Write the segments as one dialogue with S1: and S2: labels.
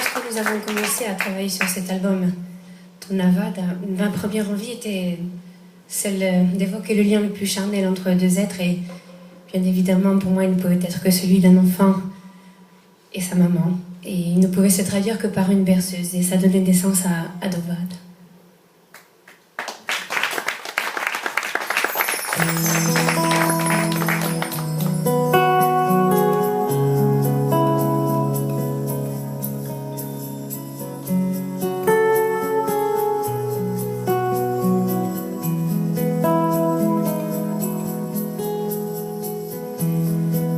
S1: lorsque nous avons commencé à travailler sur cet album Tonavada, ma première envie était celle d'évoquer le lien le plus charnel entre deux êtres, et bien évidemment pour moi il ne pouvait être que celui d'un enfant et sa maman, et il ne pouvait se traduire que par une berceuse, et ça donnait naissance à Dovad.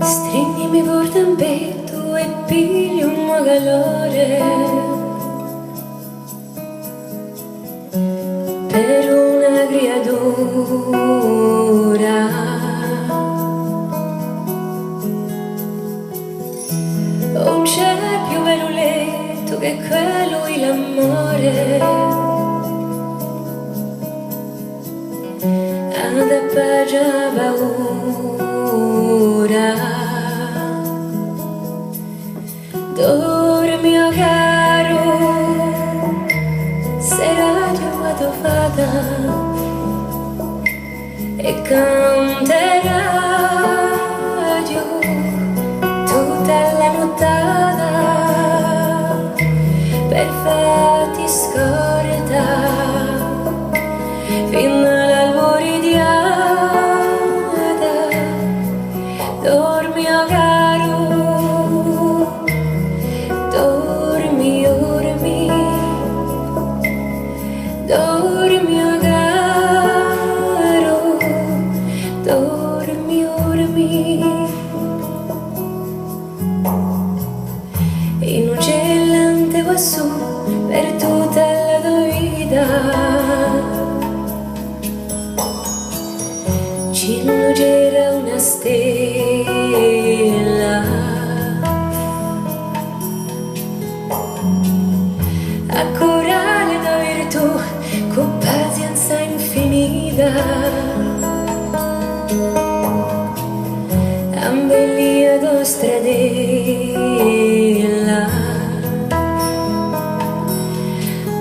S2: Stringimi forte in petto e pigli un calore per una creatura. Non c'è più bello letto che quello è l'amore. Anda pagia paura. Dormi, oh caro, sarà già fata e canterà giù tutta la nottata per farti scordare fino all'alboridiata. Dormi, oh caro, dormi, dormi, dormi, oh caro, dormi, dormi. In un gelante quassù per tutta la tua vita ci non c'era una stella a curare la virtù con pazienza infinita, abbellia tua stradella.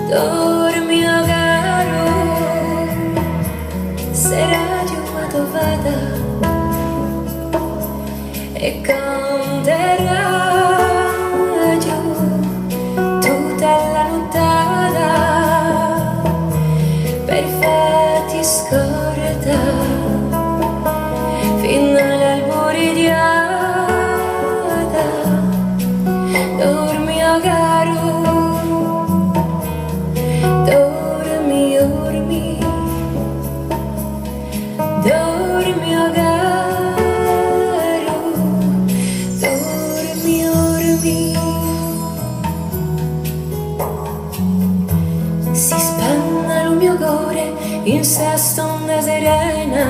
S2: Dormi, oh caro, sarà giù vada e canterà giù tutta la nottata per farti scordare fino all'alboridiata. Dormi, oh caro, dormi, dormi, dormi, oh caro, dormi, dormi. Si spanna il mio cuore in sta stonda serena,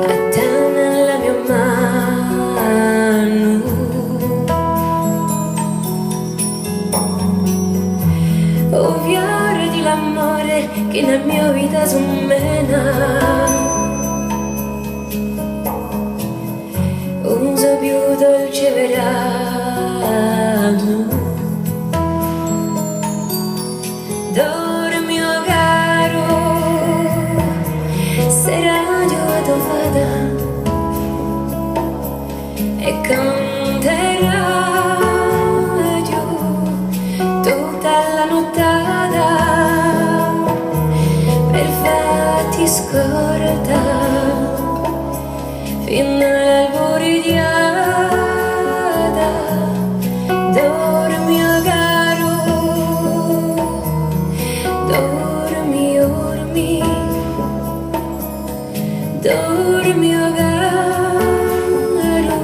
S2: attana la mia mano, oh fiore di l'amore che nella mia vita sommena, un so più dolce verano. Dormi, oh caro, sarà già fata e canterà giù tutta la nottata per farti scordare fino all'alboridiata. Dormi, oh caro, dormi, dormi, dormi, oh caro,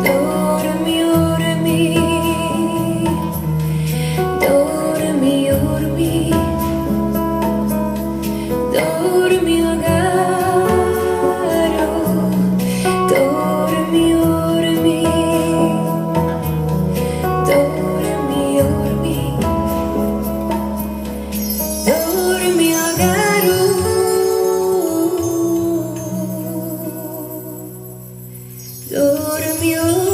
S2: dormi, dormi, dormi, dormi, dormi, oh caro, amore mio.